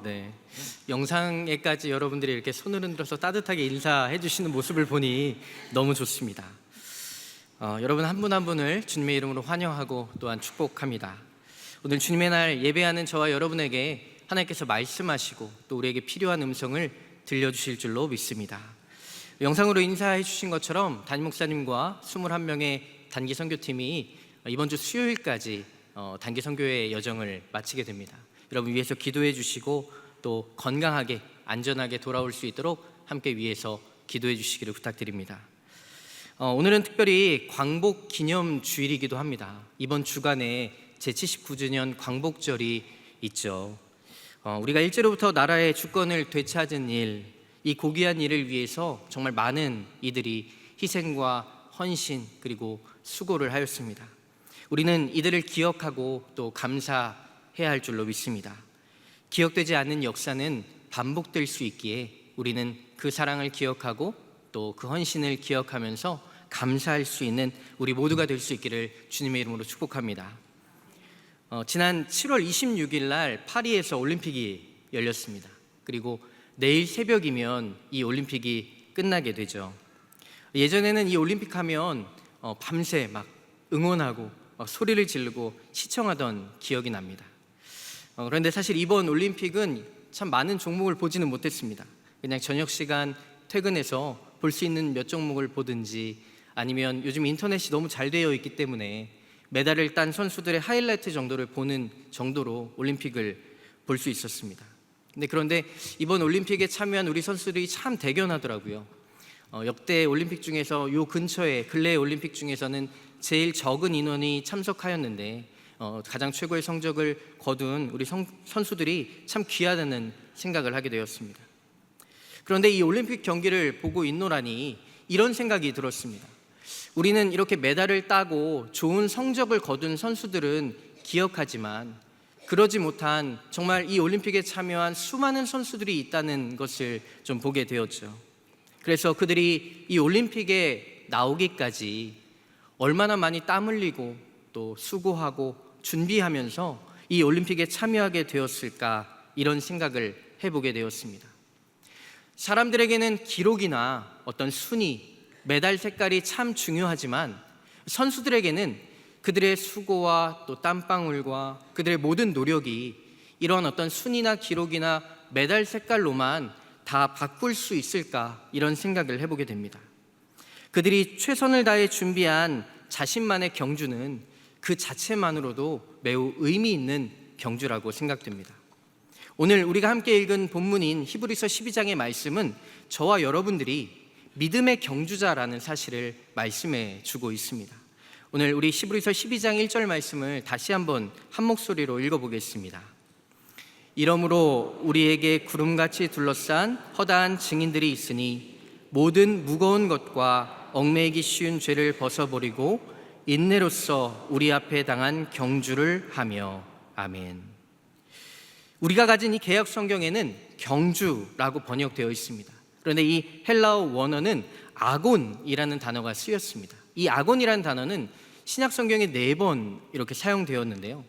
네, 영상에까지 여러분들이 이렇게 손을 흔들어서 따뜻하게 인사해 주시는 모습을 보니 너무 좋습니다. 여러분 한 분 한 분을 주님의 이름으로 환영하고 또한 축복합니다. 오늘 주님의 날 예배하는 저와 여러분에게 하나님께서 말씀하시고 또 우리에게 필요한 음성을 들려주실 줄로 믿습니다. 영상으로 인사해 주신 것처럼 담임 목사님과 21명의 단기 선교팀이 이번 주 수요일까지 단기 선교의 여정을 마치게 됩니다. 여러분 위해서 기도해 주시고 또 건강하게 안전하게 돌아올 수 있도록 함께 위해서 기도해 주시기를 부탁드립니다. 오늘은 특별히 광복 기념 주일이기도 합니다. 이번 주간에 제79주년 광복절이 있죠. 우리가 일제로부터 나라의 주권을 되찾은 일, 이 고귀한 일을 위해서 정말 많은 이들이 희생과 헌신 그리고 수고를 하였습니다. 우리는 이들을 기억하고 또 감사해야 할 줄로 믿습니다. 기억되지 않는 역사는 반복될 수 있기에 우리는 그 사랑을 기억하고 또 그 헌신을 기억하면서 감사할 수 있는 우리 모두가 될 수 있기를 주님의 이름으로 축복합니다. 지난 7월 26일 날 파리에서 올림픽이 열렸습니다. 그리고 내일 새벽이면 이 올림픽이 끝나게 되죠. 예전에는 이 올림픽 하면 밤새 막 응원하고 막 소리를 지르고 시청하던 기억이 납니다. 그런데 사실 이번 올림픽은 참 많은 종목을 보지는 못했습니다. 그냥 저녁 시간 퇴근해서 볼 수 있는 몇 종목을 보든지 아니면 요즘 인터넷이 너무 잘 되어 있기 때문에 메달을 딴 선수들의 하이라이트 정도를 보는 정도로 올림픽을 볼 수 있었습니다. 그런데 이번 올림픽에 참여한 우리 선수들이 참 대견하더라고요. 역대 올림픽 중에서 요 근처에 근래 올림픽 중에서는 제일 적은 인원이 참석하였는데 가장 최고의 성적을 거둔 우리 선수들이 참 귀하다는 생각을 하게 되었습니다. 그런데 이 올림픽 경기를 보고 있노라니 이런 생각이 들었습니다. 우리는 이렇게 메달을 따고 좋은 성적을 거둔 선수들은 기억하지만 그러지 못한 정말 이 올림픽에 참여한 수많은 선수들이 있다는 것을 좀 보게 되었죠. 그래서 그들이 이 올림픽에 나오기까지 얼마나 많이 땀 흘리고 또 수고하고 준비하면서 이 올림픽에 참여하게 되었을까 이런 생각을 해보게 되었습니다. 사람들에게는 기록이나 어떤 순위, 메달 색깔이 참 중요하지만 선수들에게는 그들의 수고와 또 땀방울과 그들의 모든 노력이 이런 어떤 순위나 기록이나 메달 색깔로만 다 바꿀 수 있을까 이런 생각을 해보게 됩니다. 그들이 최선을 다해 준비한 자신만의 경주는 그 자체만으로도 매우 의미 있는 경주라고 생각됩니다. 오늘 우리가 함께 읽은 본문인 히브리서 12장의 말씀은 저와 여러분들이 믿음의 경주자라는 사실을 말씀해 주고 있습니다. 오늘 우리 히브리서 12장 1절 말씀을 다시 한번 한 목소리로 읽어보겠습니다. 이러므로 우리에게 구름같이 둘러싼 허다한 증인들이 있으니 모든 무거운 것과 얽매이기 쉬운 죄를 벗어버리고 인내로써 우리 앞에 당한 경주를 하며. 아멘. 우리가 가진 이 개역 성경에는 경주라고 번역되어 있습니다. 그런데 이 헬라어 원어는 아곤이라는 단어가 쓰였습니다. 이 아곤이라는 단어는 신약 성경에 4번 이렇게 사용되었는데요,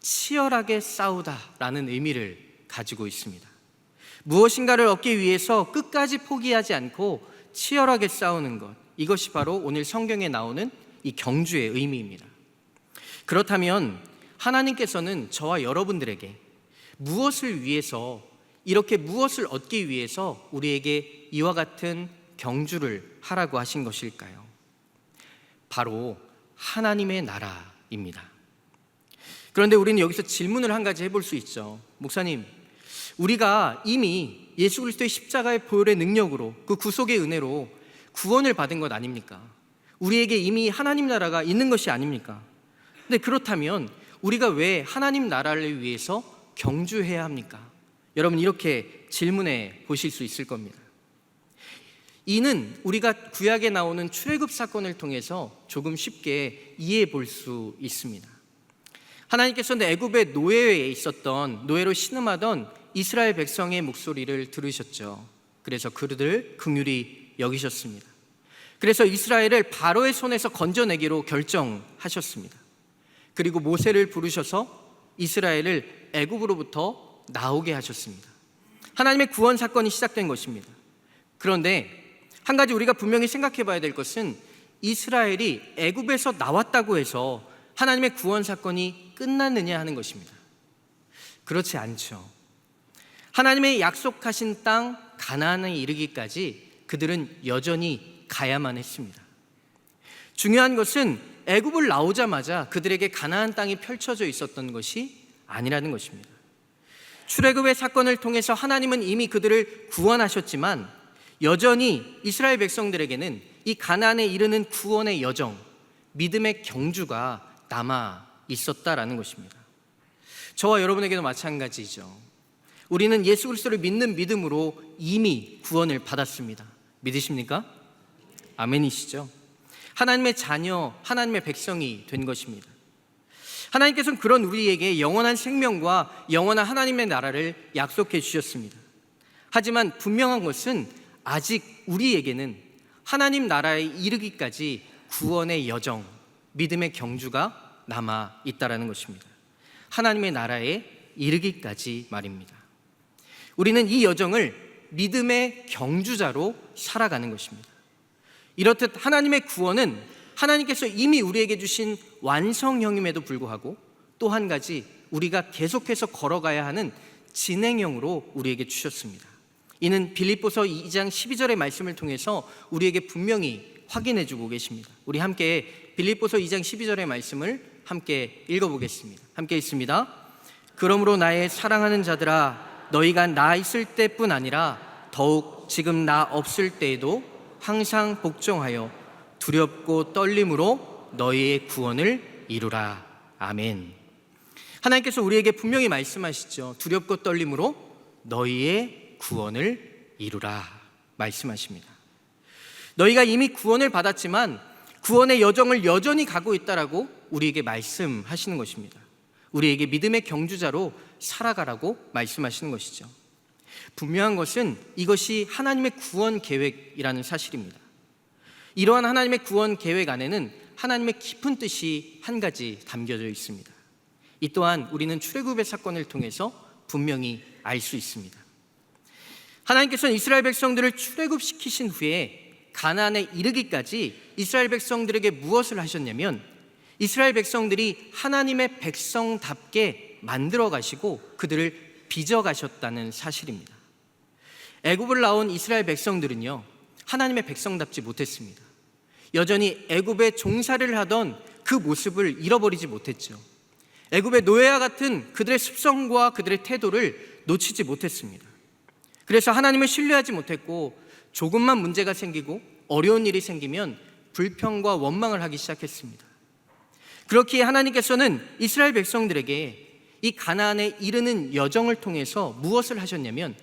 치열하게 싸우다라는 의미를 가지고 있습니다. 무엇인가를 얻기 위해서 끝까지 포기하지 않고 치열하게 싸우는 것, 이것이 바로 오늘 성경에 나오는 이 경주의 의미입니다. 그렇다면 하나님께서는 저와 여러분들에게 무엇을 위해서, 이렇게 무엇을 얻기 위해서 우리에게 이와 같은 경주를 하라고 하신 것일까요? 바로 하나님의 나라입니다. 그런데 우리는 여기서 질문을 한 가지 해볼 수 있죠. 목사님, 우리가 이미 예수 그리스도의 십자가의 보혈의 능력으로 그 구속의 은혜로 구원을 받은 것 아닙니까? 우리에게 이미 하나님 나라가 있는 것이 아닙니까? 근데 그렇다면 우리가 왜 하나님 나라를 위해서 경주해야 합니까? 여러분 이렇게 질문해 보실 수 있을 겁니다. 이는 우리가 구약에 나오는 출애굽 사건을 통해서 조금 쉽게 이해해 볼 수 있습니다. 하나님께서는 애굽의 노예에 있었던, 노예로 신음하던 이스라엘 백성의 목소리를 들으셨죠. 그래서 그들을 긍휼히 여기셨습니다. 그래서 이스라엘을 바로의 손에서 건져내기로 결정하셨습니다. 그리고 모세를 부르셔서 이스라엘을 애굽으로부터 나오게 하셨습니다. 하나님의 구원 사건이 시작된 것입니다. 그런데 한 가지 우리가 분명히 생각해 봐야 될 것은 이스라엘이 애굽에서 나왔다고 해서 하나님의 구원 사건이 끝났느냐 하는 것입니다. 그렇지 않죠. 하나님의 약속하신 땅 가나안에 이르기까지 그들은 여전히 가야만 했습니다. 중요한 것은 애굽을 나오자마자 그들에게 가나안 땅이 펼쳐져 있었던 것이 아니라는 것입니다. 출애굽의 사건을 통해서 하나님은 이미 그들을 구원하셨지만 여전히 이스라엘 백성들에게는 이 가나안에 이르는 구원의 여정, 믿음의 경주가 남아 있었다라는 것입니다. 저와 여러분에게도 마찬가지죠. 우리는 예수 그리스도를 믿는 믿음으로 이미 구원을 받았습니다. 믿으십니까? 아멘이시죠? 하나님의 자녀, 하나님의 백성이 된 것입니다. 하나님께서는 그런 우리에게 영원한 생명과 영원한 하나님의 나라를 약속해 주셨습니다. 하지만 분명한 것은 아직 우리에게는 하나님 나라에 이르기까지 구원의 여정, 믿음의 경주가 남아 있다라는 것입니다. 하나님의 나라에 이르기까지 말입니다. 우리는 이 여정을 믿음의 경주자로 살아가는 것입니다. 이렇듯 하나님의 구원은 하나님께서 이미 우리에게 주신 완성형임에도 불구하고 또 한 가지 우리가 계속해서 걸어가야 하는 진행형으로 우리에게 주셨습니다. 이는 빌립보서 2장 12절의 말씀을 통해서 우리에게 분명히 확인해 주고 계십니다. 우리 함께 빌립보서 2장 12절의 말씀을 함께 읽어보겠습니다. 함께 읽습니다. 그러므로 나의 사랑하는 자들아, 너희가 나 있을 때뿐 아니라 더욱 지금 나 없을 때에도 항상 복종하여 두렵고 떨림으로 너희의 구원을 이루라. 아멘. 하나님께서 우리에게 분명히 말씀하시죠. 두렵고 떨림으로 너희의 구원을 이루라 말씀하십니다. 너희가 이미 구원을 받았지만 구원의 여정을 여전히 가고 있다라고 우리에게 말씀하시는 것입니다. 우리에게 믿음의 경주자로 살아가라고 말씀하시는 것이죠. 분명한 것은 이것이 하나님의 구원 계획이라는 사실입니다. 이러한 하나님의 구원 계획 안에는 하나님의 깊은 뜻이 한 가지 담겨져 있습니다. 이 또한 우리는 출애굽의 사건을 통해서 분명히 알 수 있습니다. 하나님께서는 이스라엘 백성들을 출애굽시키신 후에 가나안에 이르기까지 이스라엘 백성들에게 무엇을 하셨냐면 이스라엘 백성들이 하나님의 백성답게 만들어 가시고 그들을 빚어 가셨다는 사실입니다. 애굽을 나온 이스라엘 백성들은요, 하나님의 백성답지 못했습니다. 여전히 애굽에 종살이를 하던 그 모습을 잃어버리지 못했죠. 애굽의 노예와 같은 그들의 습성과 그들의 태도를 놓치지 못했습니다. 그래서 하나님을 신뢰하지 못했고 조금만 문제가 생기고 어려운 일이 생기면 불평과 원망을 하기 시작했습니다. 그렇기에 하나님께서는 이스라엘 백성들에게 이 가나안에 이르는 여정을 통해서 무엇을 하셨냐면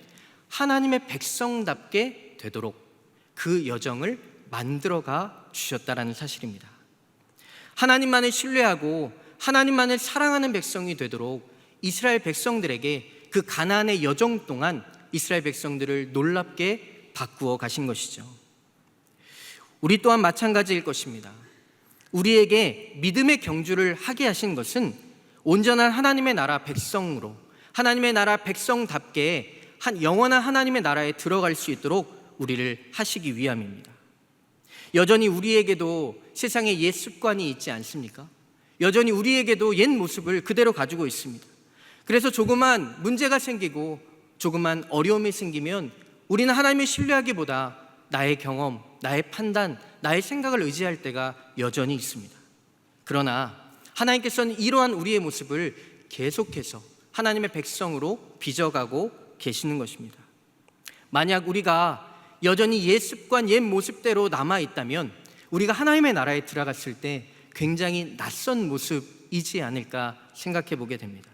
하나님의 백성답게 되도록 그 여정을 만들어가 주셨다라는 사실입니다. 하나님만을 신뢰하고 하나님만을 사랑하는 백성이 되도록 이스라엘 백성들에게 그 가나안의 여정 동안 이스라엘 백성들을 놀랍게 바꾸어 가신 것이죠. 우리 또한 마찬가지일 것입니다. 우리에게 믿음의 경주를 하게 하신 것은 온전한 하나님의 나라 백성으로 하나님의 나라 백성답게 영원한 하나님의 나라에 들어갈 수 있도록 우리를 하시기 위함입니다. 여전히 우리에게도 세상에 옛 습관이 있지 않습니까? 여전히 우리에게도 옛 모습을 그대로 가지고 있습니다. 그래서 조그만 문제가 생기고 조그만 어려움이 생기면 우리는 하나님을 신뢰하기보다 나의 경험, 나의 판단, 나의 생각을 의지할 때가 여전히 있습니다. 그러나 하나님께서는 이러한 우리의 모습을 계속해서 하나님의 백성으로 빚어가고 계시는 것입니다. 만약 우리가 여전히 옛 습관, 옛 모습대로 남아있다면 우리가 하나님의 나라에 들어갔을 때 굉장히 낯선 모습이지 않을까 생각해 보게 됩니다.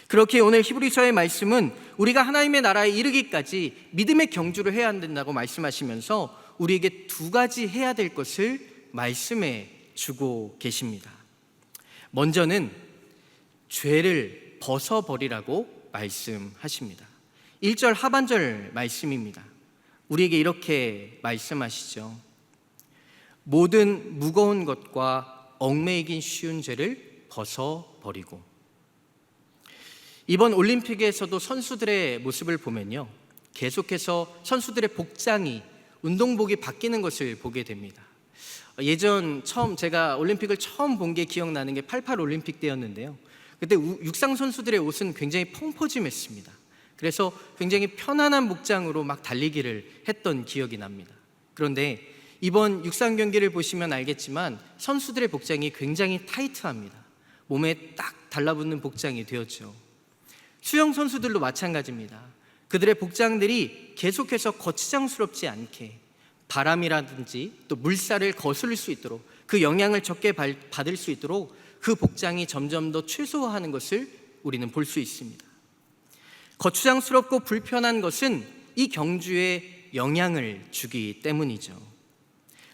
그렇게 오늘 히브리서의 말씀은 우리가 하나님의 나라에 이르기까지 믿음의 경주를 해야 된다고 말씀하시면서 우리에게 두 가지 해야 될 것을 말씀해 주고 계십니다. 먼저는 죄를 벗어버리라고 말씀하십니다. 1절 하반절 말씀입니다. 우리에게 이렇게 말씀하시죠. 모든 무거운 것과 얽매이긴 쉬운 죄를 벗어버리고. 이번 올림픽에서도 선수들의 모습을 보면요, 계속해서 선수들의 복장이, 운동복이 바뀌는 것을 보게 됩니다. 예전 제가 올림픽을 처음 본 게 기억나는 게 88 올림픽 때였는데요. 그때 육상 선수들의 옷은 굉장히 펑퍼짐했습니다. 그래서 굉장히 편안한 복장으로 막 달리기를 했던 기억이 납니다. 그런데 이번 육상 경기를 보시면 알겠지만 선수들의 복장이 굉장히 타이트합니다. 몸에 딱 달라붙는 복장이 되었죠. 수영 선수들도 마찬가지입니다. 그들의 복장들이 계속해서 거치장스럽지 않게 바람이라든지 또 물살을 거스를 수 있도록, 그 영향을 적게 받을 수 있도록 그 복장이 점점 더 최소화하는 것을 우리는 볼 수 있습니다. 거추장스럽고 불편한 것은 이 경주에 영향을 주기 때문이죠.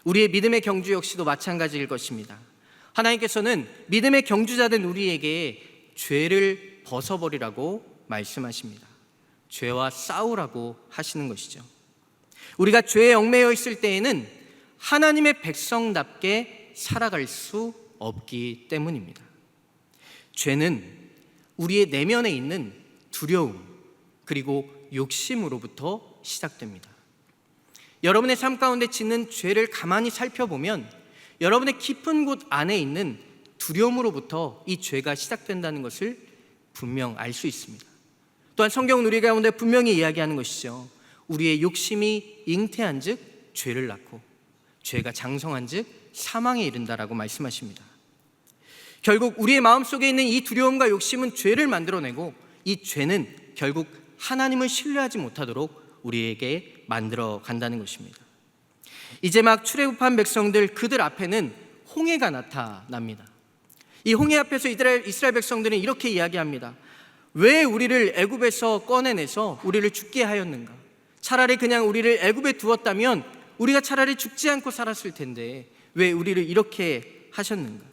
우리의 믿음의 경주 역시도 마찬가지일 것입니다. 하나님께서는 믿음의 경주자된 우리에게 죄를 벗어버리라고 말씀하십니다. 죄와 싸우라고 하시는 것이죠. 우리가 죄에 얽매여 있을 때에는 하나님의 백성답게 살아갈 수 없기 때문입니다. 죄는 우리의 내면에 있는 두려움 그리고 욕심으로부터 시작됩니다. 여러분의 삶 가운데 짓는 죄를 가만히 살펴보면 여러분의 깊은 곳 안에 있는 두려움으로부터 이 죄가 시작된다는 것을 분명 알 수 있습니다. 또한 성경은 우리 가운데 분명히 이야기하는 것이죠. 우리의 욕심이 잉태한 즉 죄를 낳고 죄가 장성한 즉 사망에 이른다라고 말씀하십니다. 결국 우리의 마음속에 있는 이 두려움과 욕심은 죄를 만들어내고 이 죄는 결국 하나님을 신뢰하지 못하도록 우리에게 만들어 간다는 것입니다. 이제 막 출애굽한 백성들, 그들 앞에는 홍해가 나타납니다. 이 홍해 앞에서 이스라엘 백성들은 이렇게 이야기합니다. 왜 우리를 애굽에서 꺼내내서 우리를 죽게 하였는가? 차라리 그냥 우리를 애굽에 두었다면 우리가 차라리 죽지 않고 살았을 텐데 왜 우리를 이렇게 하셨는가?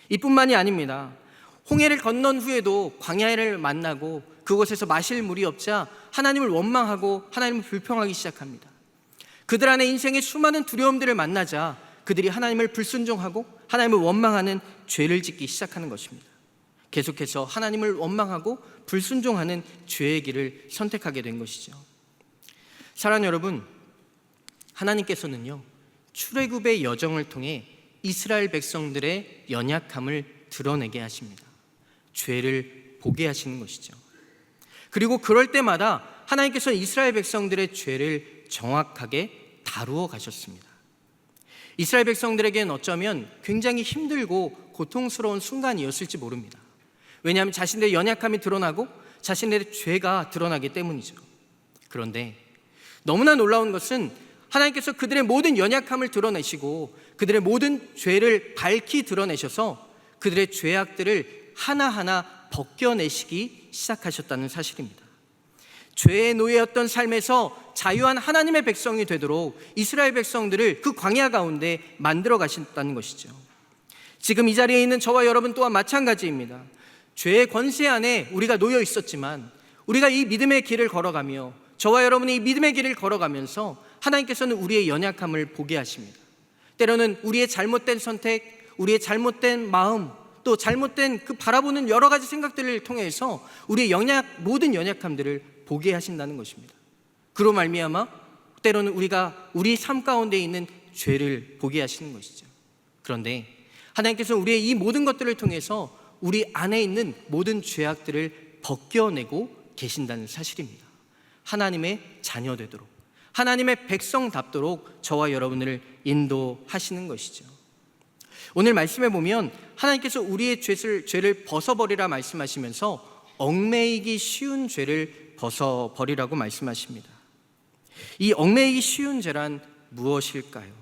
이뿐만이 아닙니다. 홍해를 건넌 후에도 광야를 만나고 그곳에서 마실 물이 없자 하나님을 원망하고 하나님을 불평하기 시작합니다. 그들 안에 인생의 수많은 두려움들을 만나자 그들이 하나님을 불순종하고 하나님을 원망하는 죄를 짓기 시작하는 것입니다. 계속해서 하나님을 원망하고 불순종하는 죄의 길을 선택하게 된 것이죠. 사랑하는 여러분, 하나님께서는요, 출애굽의 여정을 통해 이스라엘 백성들의 연약함을 드러내게 하십니다. 죄를 보게 하시는 것이죠. 그리고 그럴 때마다 하나님께서는 이스라엘 백성들의 죄를 정확하게 다루어 가셨습니다. 이스라엘 백성들에게는 어쩌면 굉장히 힘들고 고통스러운 순간이었을지 모릅니다. 왜냐하면 자신들의 연약함이 드러나고 자신들의 죄가 드러나기 때문이죠. 그런데 너무나 놀라운 것은 하나님께서 그들의 모든 연약함을 드러내시고 그들의 모든 죄를 밝히 드러내셔서 그들의 죄악들을 하나하나 벗겨내시기 시작하셨다는 사실입니다. 죄의 노예였던 삶에서 자유한 하나님의 백성이 되도록 이스라엘 백성들을 그 광야 가운데 만들어 가셨다는 것이죠. 지금 이 자리에 있는 저와 여러분 또한 마찬가지입니다. 죄의 권세 안에 우리가 놓여 있었지만 우리가 이 믿음의 길을 걸어가며 저와 여러분이 이 믿음의 길을 걸어가면서 하나님께서는 우리의 연약함을 보게 하십니다. 때로는 우리의 잘못된 선택, 우리의 잘못된 마음, 또 잘못된 그 바라보는 여러 가지 생각들을 통해서 우리의 모든 연약함들을 보게 하신다는 것입니다. 그로 말미암아 때로는 우리가 우리 삶 가운데 있는 죄를 보게 하시는 것이죠. 그런데 하나님께서 우리의 이 모든 것들을 통해서 우리 안에 있는 모든 죄악들을 벗겨내고 계신다는 사실입니다. 하나님의 자녀 되도록, 하나님의 백성답도록 저와 여러분을 인도하시는 것이죠. 오늘 말씀에 보면 하나님께서 우리의 죄를 벗어버리라 말씀하시면서 얽매이기 쉬운 죄를 벗어버리라고 말씀하십니다. 이 얽매이기 쉬운 죄란 무엇일까요?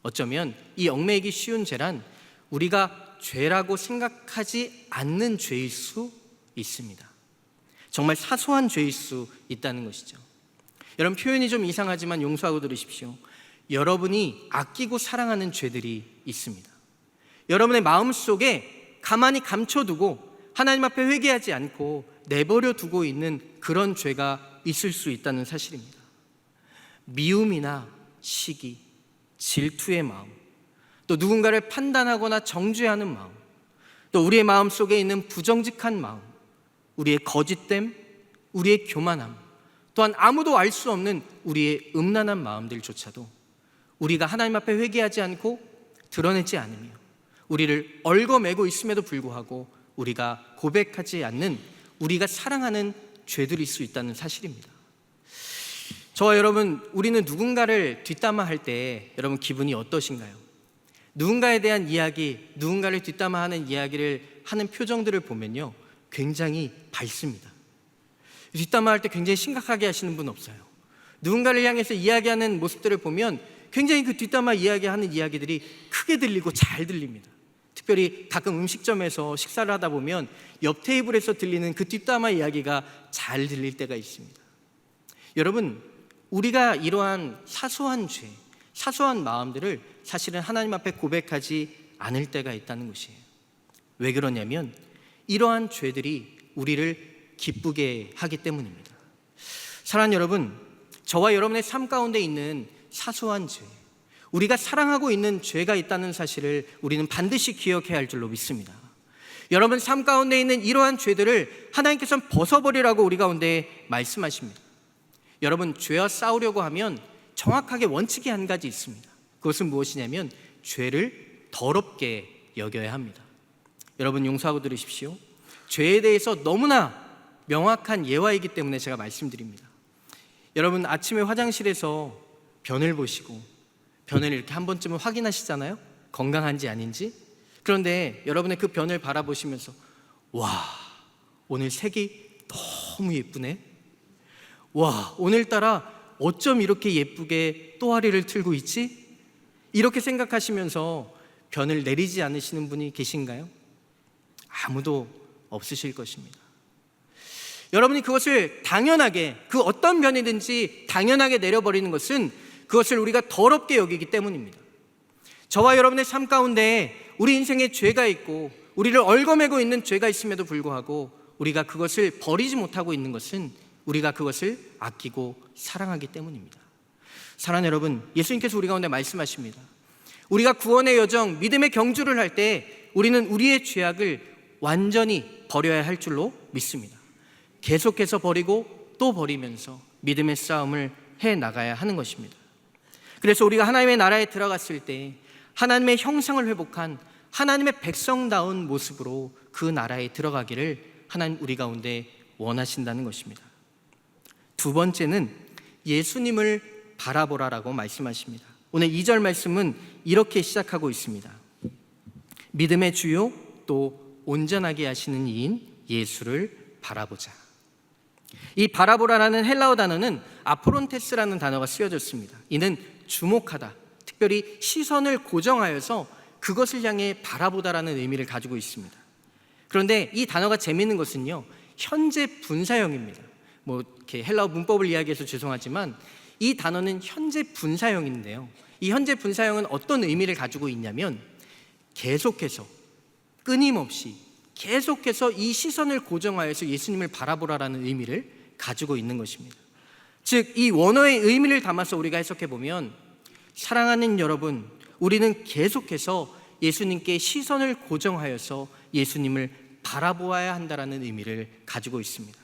어쩌면 이 얽매이기 쉬운 죄란 우리가 죄라고 생각하지 않는 죄일 수 있습니다. 정말 사소한 죄일 수 있다는 것이죠. 여러분, 표현이 좀 이상하지만 용서하고 들으십시오. 여러분이 아끼고 사랑하는 죄들이 있습니다. 여러분의 마음속에 가만히 감춰두고 하나님 앞에 회개하지 않고 내버려 두고 있는 그런 죄가 있을 수 있다는 사실입니다. 미움이나 시기, 질투의 마음, 또 누군가를 판단하거나 정죄하는 마음, 또 우리의 마음속에 있는 부정직한 마음, 우리의 거짓됨, 우리의 교만함, 또한 아무도 알 수 없는 우리의 음란한 마음들조차도 우리가 하나님 앞에 회개하지 않고 드러내지 않으며 우리를 얽어매고 있음에도 불구하고 우리가 고백하지 않는 우리가 사랑하는 죄들일 수 있다는 사실입니다. 저와 여러분, 우리는 누군가를 뒷담화할 때 여러분 기분이 어떠신가요? 누군가에 대한 이야기, 누군가를 뒷담화하는 이야기를 하는 표정들을 보면요, 굉장히 밝습니다. 뒷담화할 때 굉장히 심각하게 하시는 분 없어요. 누군가를 향해서 이야기하는 모습들을 보면 굉장히 그 뒷담화 이야기하는 이야기들이 크게 들리고 잘 들립니다. 특별히 가끔 음식점에서 식사를 하다 보면 옆 테이블에서 들리는 그 뒷담화 이야기가 잘 들릴 때가 있습니다. 여러분, 우리가 이러한 사소한 죄, 사소한 마음들을 사실은 하나님 앞에 고백하지 않을 때가 있다는 것이에요. 왜 그러냐면 이러한 죄들이 우리를 기쁘게 하기 때문입니다. 사랑하는 여러분, 저와 여러분의 삶 가운데 있는 사소한 죄, 우리가 사랑하고 있는 죄가 있다는 사실을 우리는 반드시 기억해야 할 줄로 믿습니다. 여러분 삶 가운데 있는 이러한 죄들을 하나님께서는 벗어버리라고 우리 가운데 말씀하십니다. 여러분, 죄와 싸우려고 하면 정확하게 원칙이 한 가지 있습니다. 그것은 무엇이냐면 죄를 더럽게 여겨야 합니다. 여러분 용서하고 들으십시오. 죄에 대해서 너무나 명확한 예화이기 때문에 제가 말씀드립니다. 여러분 아침에 화장실에서 변을 보시고 변을 이렇게 한 번쯤은 확인하시잖아요. 건강한지 아닌지. 그런데 여러분의 그 변을 바라보시면서 와, 오늘 색이 너무 예쁘네. 와, 오늘따라 어쩜 이렇게 예쁘게 또아리를 틀고 있지? 이렇게 생각하시면서 변을 내리지 않으시는 분이 계신가요? 아무도 없으실 것입니다. 여러분이 그것을 당연하게, 그 어떤 변이든지 당연하게 내려버리는 것은 그것을 우리가 더럽게 여기기 때문입니다. 저와 여러분의 삶 가운데 우리 인생에 죄가 있고 우리를 얽어매고 있는 죄가 있음에도 불구하고 우리가 그것을 버리지 못하고 있는 것은 우리가 그것을 아끼고 사랑하기 때문입니다. 사랑하는 여러분, 예수님께서 우리 가운데 말씀하십니다. 우리가 구원의 여정, 믿음의 경주를 할 때 우리는 우리의 죄악을 완전히 버려야 할 줄로 믿습니다. 계속해서 버리고 또 버리면서 믿음의 싸움을 해 나가야 하는 것입니다. 그래서 우리가 하나님의 나라에 들어갔을 때 하나님의 형상을 회복한 하나님의 백성다운 모습으로 그 나라에 들어가기를 하나님 우리 가운데 원하신다는 것입니다. 두 번째는 예수님을 바라보라라고 말씀하십니다. 오늘 2절 말씀은 이렇게 시작하고 있습니다. 믿음의 주요 또 온전하게 하시는 이인 예수를 바라보자. 이 바라보라라는 헬라어 단어는 아포론테스라는 단어가 쓰여졌습니다. 이는 주목하다, 특별히 시선을 고정하여서 그것을 향해 바라보다라는 의미를 가지고 있습니다. 그런데 이 단어가 재미있는 것은요, 현재 분사형입니다. 이렇게 헬라어 문법을 이야기해서 죄송하지만 이 단어는 현재 분사형인데요, 이 현재 분사형은 어떤 의미를 가지고 있냐면 계속해서, 끊임없이, 계속해서 이 시선을 고정하여서 예수님을 바라보라라는 의미를 가지고 있는 것입니다. 즉, 이 원어의 의미를 담아서 우리가 해석해 보면, 사랑하는 여러분, 우리는 계속해서 예수님께 시선을 고정하여서 예수님을 바라보아야 한다라는 의미를 가지고 있습니다.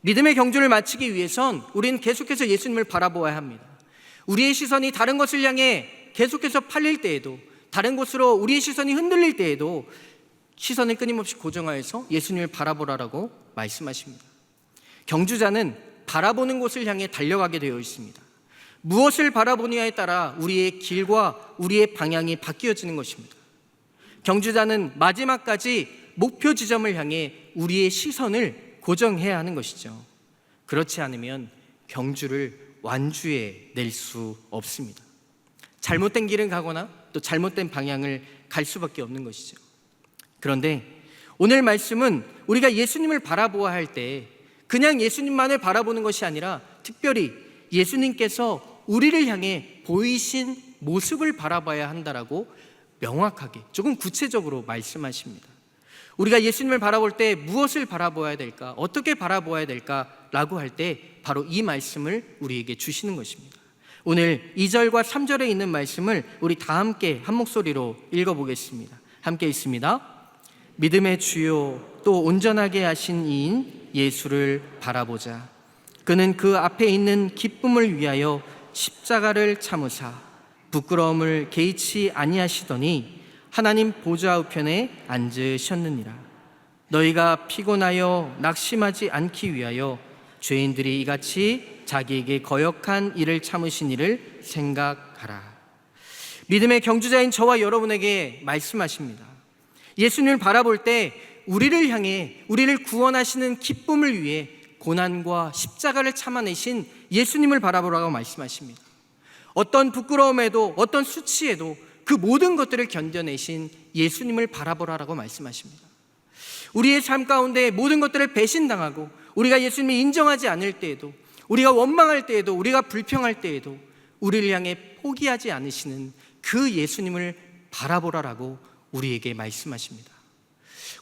믿음의 경주를 마치기 위해선 우리는 계속해서 예수님을 바라보아야 합니다. 우리의 시선이 다른 것을 향해 계속해서 팔릴 때에도, 다른 곳으로 우리의 시선이 흔들릴 때에도 시선을 끊임없이 고정하여서 예수님을 바라보라라고 말씀하십니다. 경주자는 바라보는 곳을 향해 달려가게 되어 있습니다. 무엇을 바라보느냐에 따라 우리의 길과 우리의 방향이 바뀌어지는 것입니다. 경주자는 마지막까지 목표 지점을 향해 우리의 시선을 고정해야 하는 것이죠. 그렇지 않으면 경주를 완주해 낼 수 없습니다. 잘못된 길을 가거나 또 잘못된 방향을 갈 수밖에 없는 것이죠. 그런데 오늘 말씀은 우리가 예수님을 바라보아야 할 때 그냥 예수님만을 바라보는 것이 아니라 특별히 예수님께서 우리를 향해 보이신 모습을 바라봐야 한다라고 명확하게, 조금 구체적으로 말씀하십니다. 우리가 예수님을 바라볼 때 무엇을 바라보아야 될까, 어떻게 바라보아야 될까라고 할 때 바로 이 말씀을 우리에게 주시는 것입니다. 오늘 2절과 3절에 있는 말씀을 우리 다 함께 한 목소리로 읽어보겠습니다. 함께 있습니다. 믿음의 주요 또 온전하게 하신 이인 예수를 바라보자. 그는 그 앞에 있는 기쁨을 위하여 십자가를 참으사 부끄러움을 개의치 아니하시더니 하나님 보좌 우편에 앉으셨느니라. 너희가 피곤하여 낙심하지 않기 위하여 죄인들이 이같이 자기에게 거역한 일을 참으신 이를 생각하라. 믿음의 경주자인 저와 여러분에게 말씀하십니다. 예수님을 바라볼 때 우리를 향해 우리를 구원하시는 기쁨을 위해 고난과 십자가를 참아내신 예수님을 바라보라고 말씀하십니다. 어떤 부끄러움에도 어떤 수치에도 그 모든 것들을 견뎌내신 예수님을 바라보라고 말씀하십니다. 우리의 삶 가운데 모든 것들을 배신당하고 우리가 예수님을 인정하지 않을 때에도, 우리가 원망할 때에도, 우리가 불평할 때에도 우리를 향해 포기하지 않으시는 그 예수님을 바라보라라고 우리에게 말씀하십니다.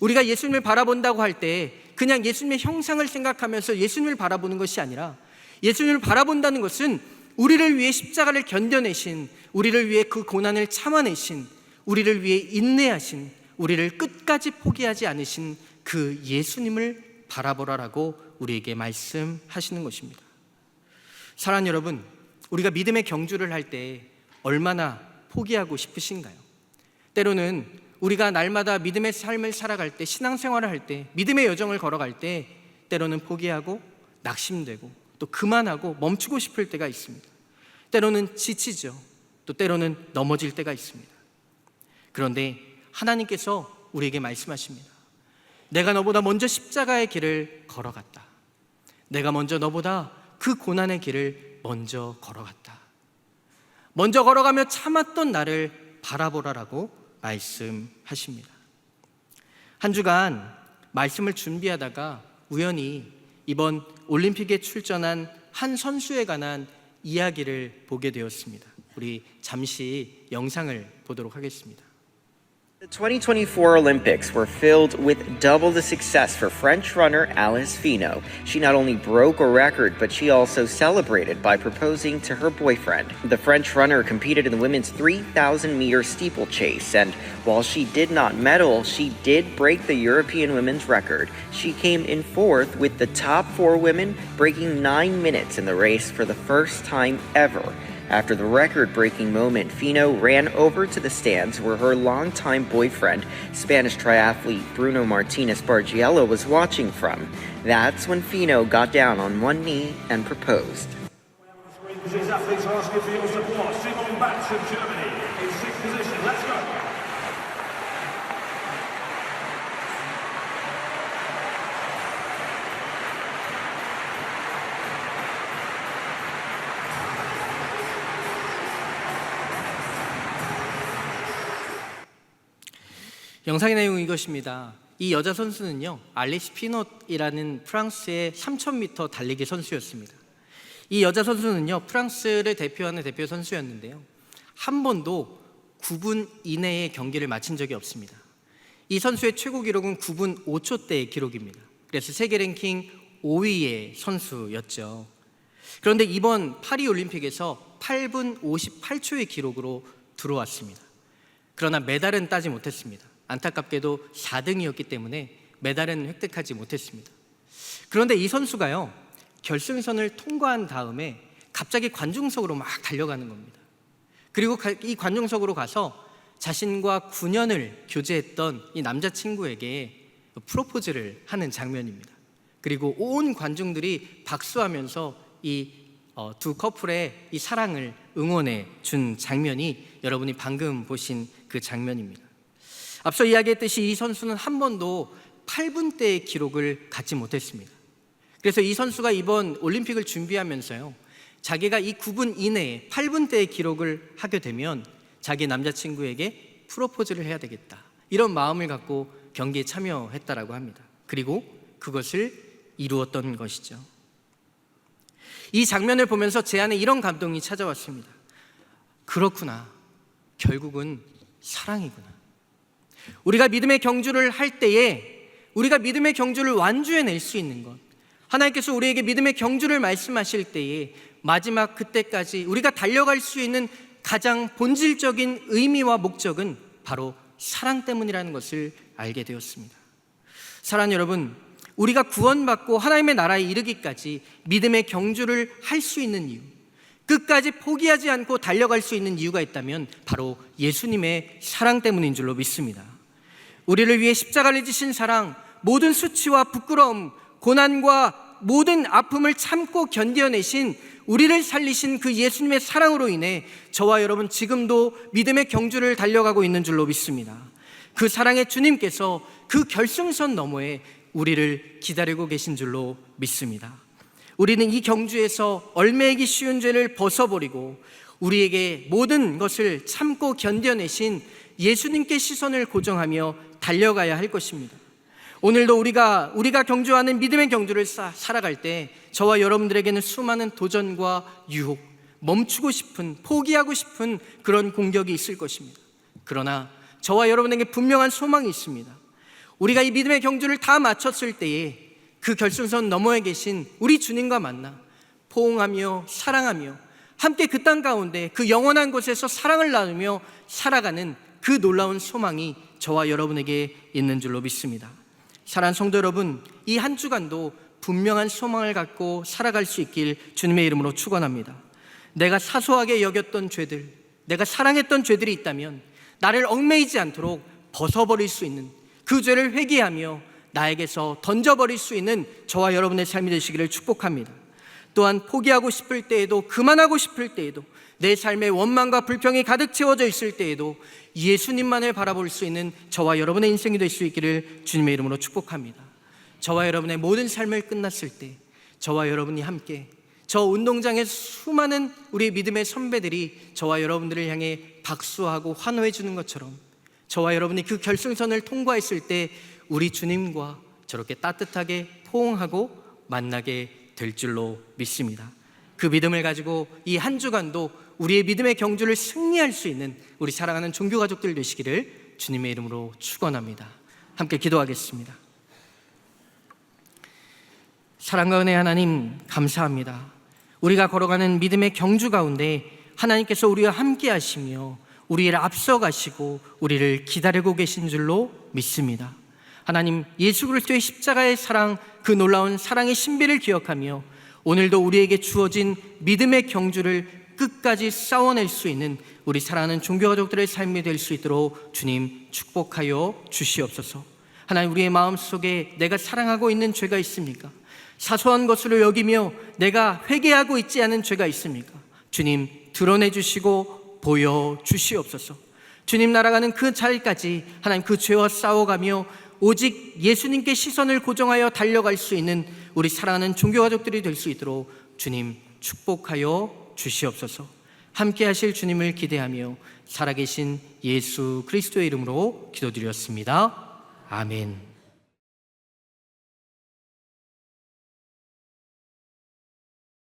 우리가 예수님을 바라본다고 할 때 그냥 예수님의 형상을 생각하면서 예수님을 바라보는 것이 아니라, 예수님을 바라본다는 것은 우리를 위해 십자가를 견뎌내신, 우리를 위해 그 고난을 참아내신, 우리를 위해 인내하신, 우리를 끝까지 포기하지 않으신 그 예수님을 바라보라라고 우리에게 말씀하시는 것입니다. 사랑하는 여러분, 우리가 믿음의 경주를 할 때 얼마나 포기하고 싶으신가요? 때로는 우리가 날마다 믿음의 삶을 살아갈 때, 신앙생활을 할 때, 믿음의 여정을 걸어갈 때 때로는 포기하고 낙심되고 또 그만하고 멈추고 싶을 때가 있습니다. 때로는 지치죠. 또 때로는 넘어질 때가 있습니다. 그런데 하나님께서 우리에게 말씀하십니다. 내가 너보다 먼저 십자가의 길을 걸어갔다. 내가 먼저 너보다 그 고난의 길을 먼저 걸어갔다. 먼저 걸어가며 참았던 나를 바라보라라고 말씀하십니다. 한 주간 말씀을 준비하다가 우연히 이번 올림픽에 출전한 한 선수에 관한 이야기를 보게 되었습니다. 우리 잠시 영상을 보도록 하겠습니다. The 2024 Olympics were filled with double the success for French runner Alice Finot. She not only broke a record, but she also celebrated by proposing to her boyfriend. The French runner competed in the women's 3,000-meter steeplechase, and while she did not medal, she did break the European women's record. She came in fourth with the top 4 women breaking 9 minutes in the race for the first time ever. After the record-breaking moment, Finot ran over to the stands where her longtime boyfriend, Spanish triathlete Bruno Martinez Bargiello, was watching from. That's when Finot got down on one knee and proposed. These athletes are asking for your support. Simon Batz of Germany in 6th position. Let's go. 영상의 내용은 이것입니다. 이 여자 선수는요, 알리스 피노트이라는 프랑스의 3000m 달리기 선수였습니다. 이 여자 선수는요, 프랑스를 대표하는 대표 선수였는데요, 한 번도 9분 이내의 경기를 마친 적이 없습니다. 이 선수의 최고 기록은 9분 5초대의 기록입니다. 그래서 세계 랭킹 5위의 선수였죠. 그런데 이번 파리 올림픽에서 8분 58초의 기록으로 들어왔습니다. 그러나 메달은 따지 못했습니다. 안타깝게도 4등이었기 때문에 메달은 획득하지 못했습니다. 그런데 이 선수가요, 결승선을 통과한 다음에 갑자기 관중석으로 막 달려가는 겁니다. 그리고 이 관중석으로 가서 자신과 9년을 교제했던 이 남자친구에게 프로포즈를 하는 장면입니다. 그리고 온 관중들이 박수하면서 이 두 커플의 이 사랑을 응원해 준 장면이 여러분이 방금 보신 그 장면입니다. 앞서 이야기했듯이 이 선수는 한 번도 8분대의 기록을 갖지 못했습니다. 그래서 이 선수가 이번 올림픽을 준비하면서요, 자기가 이 9분 이내에 8분대의 기록을 하게 되면 자기 남자친구에게 프로포즈를 해야 되겠다, 이런 마음을 갖고 경기에 참여했다라고 합니다. 그리고 그것을 이루었던 것이죠. 이 장면을 보면서 제 안에 이런 감동이 찾아왔습니다. 그렇구나, 결국은 사랑이구나. 우리가 믿음의 경주를 할 때에 우리가 믿음의 경주를 완주해낼 수 있는 것, 하나님께서 우리에게 믿음의 경주를 말씀하실 때에 마지막 그때까지 우리가 달려갈 수 있는 가장 본질적인 의미와 목적은 바로 사랑 때문이라는 것을 알게 되었습니다. 사랑하는 여러분, 우리가 구원받고 하나님의 나라에 이르기까지 믿음의 경주를 할 수 있는 이유, 끝까지 포기하지 않고 달려갈 수 있는 이유가 있다면 바로 예수님의 사랑 때문인 줄로 믿습니다. 우리를 위해 십자가를 지신 사랑, 모든 수치와 부끄러움, 고난과 모든 아픔을 참고 견뎌내신, 우리를 살리신 그 예수님의 사랑으로 인해 저와 여러분 지금도 믿음의 경주를 달려가고 있는 줄로 믿습니다. 그 사랑의 주님께서 그 결승선 너머에 우리를 기다리고 계신 줄로 믿습니다. 우리는 이 경주에서 얼매이기 쉬운 죄를 벗어버리고 우리에게 모든 것을 참고 견뎌내신 예수님께 시선을 고정하며 달려가야 할 것입니다. 오늘도 우리가 경주하는 믿음의 경주를 살아갈 때 저와 여러분들에게는 수많은 도전과 유혹, 멈추고 싶은, 포기하고 싶은 그런 공격이 있을 것입니다. 그러나 저와 여러분에게 분명한 소망이 있습니다. 우리가 이 믿음의 경주를 다 마쳤을 때에 그 결승선 너머에 계신 우리 주님과 만나 포옹하며 사랑하며 함께 그 땅 가운데 그 영원한 곳에서 사랑을 나누며 살아가는 그 놀라운 소망이 저와 여러분에게 있는 줄로 믿습니다. 사랑하는 성도 여러분, 이 한 주간도 분명한 소망을 갖고 살아갈 수 있길 주님의 이름으로 축원합니다. 내가 사소하게 여겼던 죄들, 내가 사랑했던 죄들이 있다면 나를 얽매이지 않도록 벗어버릴 수 있는 그 죄를 회개하며 나에게서 던져버릴 수 있는 저와 여러분의 삶이 되시기를 축복합니다. 또한 포기하고 싶을 때에도, 그만하고 싶을 때에도, 내 삶에 원망과 불평이 가득 채워져 있을 때에도 예수님만을 바라볼 수 있는 저와 여러분의 인생이 될 수 있기를 주님의 이름으로 축복합니다. 저와 여러분의 모든 삶을 끝났을 때 저와 여러분이 함께 저 운동장에 수많은 우리 믿음의 선배들이 저와 여러분들을 향해 박수하고 환호해 주는 것처럼 저와 여러분이 그 결승선을 통과했을 때 우리 주님과 저렇게 따뜻하게 포옹하고 만나게 될 줄로 믿습니다. 그 믿음을 가지고 이 한 주간도 우리의 믿음의 경주를 승리할 수 있는 우리 사랑하는 종교 가족들 되시기를 주님의 이름으로 축원합니다. 함께 기도하겠습니다. 사랑과 은혜 하나님, 감사합니다. 우리가 걸어가는 믿음의 경주 가운데 하나님께서 우리와 함께 하시며 우리를 앞서가시고 우리를 기다리고 계신 줄로 믿습니다. 하나님, 예수 그리스도의 십자가의 사랑, 그 놀라운 사랑의 신비를 기억하며 오늘도 우리에게 주어진 믿음의 경주를 끝까지 싸워낼 수 있는 우리 사랑하는 종교 가족들의 삶이 될 수 있도록 주님 축복하여 주시옵소서. 하나님, 우리의 마음속에 내가 사랑하고 있는 죄가 있습니까? 사소한 것으로 여기며 내가 회개하고 있지 않은 죄가 있습니까? 주님 드러내 주시고 보여 주시옵소서. 주님 날아가는 그 자리까지 하나님 그 죄와 싸워가며 오직 예수님께 시선을 고정하여 달려갈 수 있는 우리 사랑하는 종교 가족들이 될 수 있도록 주님 축복하여 주시옵소서. 함께 하실 주님을 기대하며 살아계신 예수 그리스도의 이름으로 기도드렸습니다. 아멘.